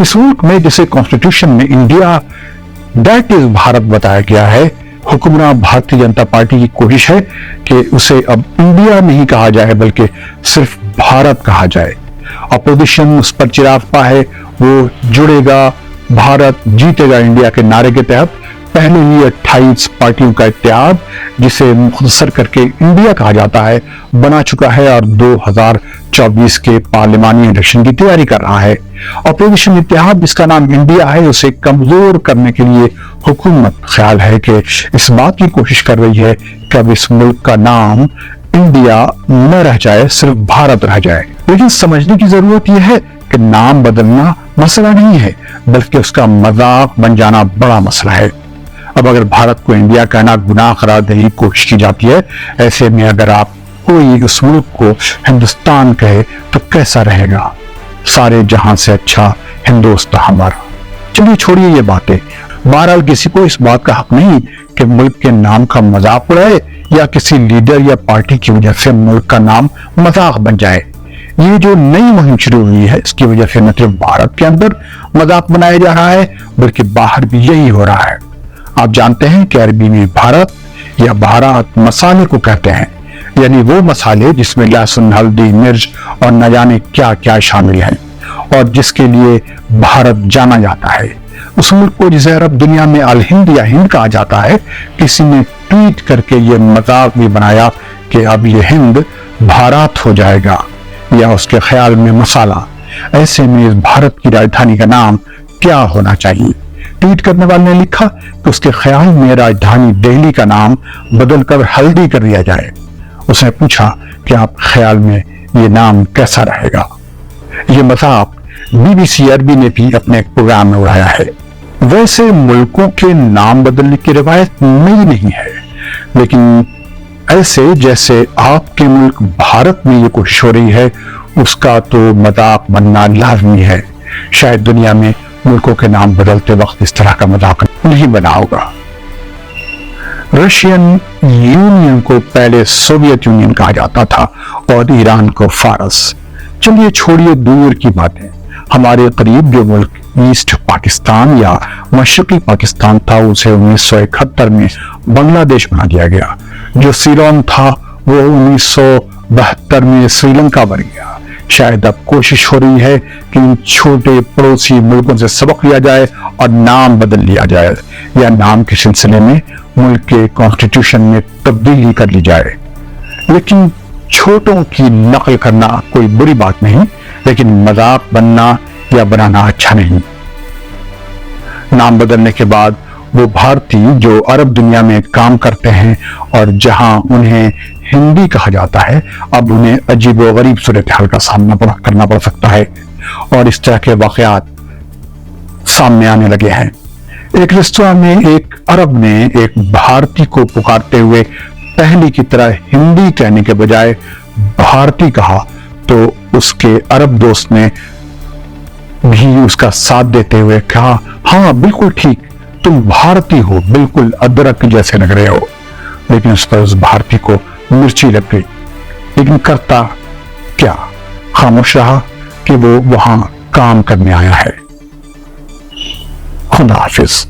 इस मुल्क में जिसे कॉन्स्टिट्यूशन में इंडिया दैट इज भारत बताया गया है, हुक्मरान भारतीय जनता पार्टी की कोशिश है कि उसे अब इंडिया नहीं कहा जाए बल्कि सिर्फ भारत कहा जाए। अपोजिशन उस पर चिरागता है, वो जुड़ेगा, भारत जीतेगा इंडिया के नारे के तहत पहले ही 28 पार्टियों का इत्तेहाद, जिसे मुख्तसर करके इंडिया कहा जाता है, बना चुका है और 2024 के पार्लिमानी इलेक्शन की तैयारी कर रहा है। अपोजिशन इत्तेहाद जिसका नाम इंडिया है, उसे कमजोर करने के लिए हुकूमत ख्याल है कि इस बात की कोशिश कर रही है कि अब इस मुल्क का नाम इंडिया न रह जाए, सिर्फ भारत रह जाए। लेकिन समझने की जरूरत यह है कि नाम बदलना मसला नहीं है, बल्कि उसका मजाक बन जाना बड़ा मसला है। अब अगर भारत को इंडिया कहना गुनाह करार देने की कोशिश की जाती है, ऐसे में अगर आप कोई उस मुल्क को हिंदुस्तान कहे तो कैसा रहेगा? सारे जहां से अच्छा हिंदुस्तान हमारा। चलिए छोड़िए ये बातें। बहरहाल किसी को इस बात का हक नहीं कि मुल्क के नाम का मजाक उड़ाए या किसी लीडर या पार्टी की वजह से मुल्क का नाम मजाक बन जाए। ये जो नई मुहिम शुरू हुई है, इसकी वजह से न सिर्फ भारत के अंदर मजाक बनाया जा रहा है बल्कि बाहर भी यही हो रहा है। आप जानते हैं कि अरबी में भारत या भारत मसाले को कहते हैं, यानी वो मसाले जिसमें लहसुन, हल्दी, मिर्च और न जाने क्या क्या शामिल है और जिसके लिए भारत जाना जाता है। उस मुल्क को जिसे अरब दुनिया में अल हिंद या हिंद कहा जाता है, किसी ने ट्वीट करके ये मजाक भी बनाया कि अब ये हिंद भारत हो जाएगा या उसके ख्याल में मसाला। ऐसे में इस भारत की राजधानी का नाम क्या होना चाहिए? ट्वीट करने वाले ने लिखा कि उसके ख्याल में राजधानी दिल्ली का नाम बदलकर हल्दी कर दिया जाए। उसने पूछा कि आप ख्याल में ये नाम कैसा रहेगा? ये मजाक BBC अरबी ने भी अपने प्रोग्राम में उड़ाया है। वैसे मुल्कों के नाम बदलने की रिवायत नई नहीं है, लेकिन ऐसे जैसे आपके मुल्क भारत में ये कोशिश हो रही है, उसका तो मजाक बनना लाजमी है। शायद दुनिया में मुल्कों के नाम बदलते वक्त इस तरह का मजाक नहीं बना होगा। रशियन यूनियन को पहले सोवियत यूनियन कहा जाता था और ईरान को फारस। चलिए छोड़िए दूर की बातें। हमारे करीब जो मुल्क ईस्ट पाकिस्तान या मशरकी पाकिस्तान था, उसे 1971 में बांग्लादेश बना दिया गया। जो सीलोन था वो 1972 में श्रीलंका बन गया। शायद अब कोशिश हो रही है कि इन छोटे पड़ोसी मुल्कों से सबक लिया जाए और नाम बदल लिया जाए या नाम के सिलसिले में मुल्क के कॉन्स्टिट्यूशन में तब्दीली कर ली जाए। लेकिन छोटों की नकल करना कोई बुरी बात नहीं, लेकिन मजाक बनना या बनाना अच्छा नहीं। नाम बदलने के बाद वो भारतीय जो अरब दुनिया में काम करते हैं और जहां उन्हें हिंदी कहा जाता है, अब उन्हें अजीब व गरीब सूरत हाल का सामना करना पड़ सकता है और इस तरह के वाकयात सामने आने लगे हैं। एक रेस्तरां में एक अरब ने एक भारतीय को पुकारते हुए पहली की तरह हिंदी कहने के बजाय भारतीय कहा, तो उसके अरब दोस्त ने भी उसका साथ देते हुए कहा, हाँ बिल्कुल ठीक, तुम भारतीय हो, बिल्कुल अदरक जैसे लग रहे हो। लेकिन उस पर उस भारतीय को मिर्ची लग गई। लेकिन करता क्या? खामोश रहा कि वो वहां काम करने आया है। खुदा हाफिज।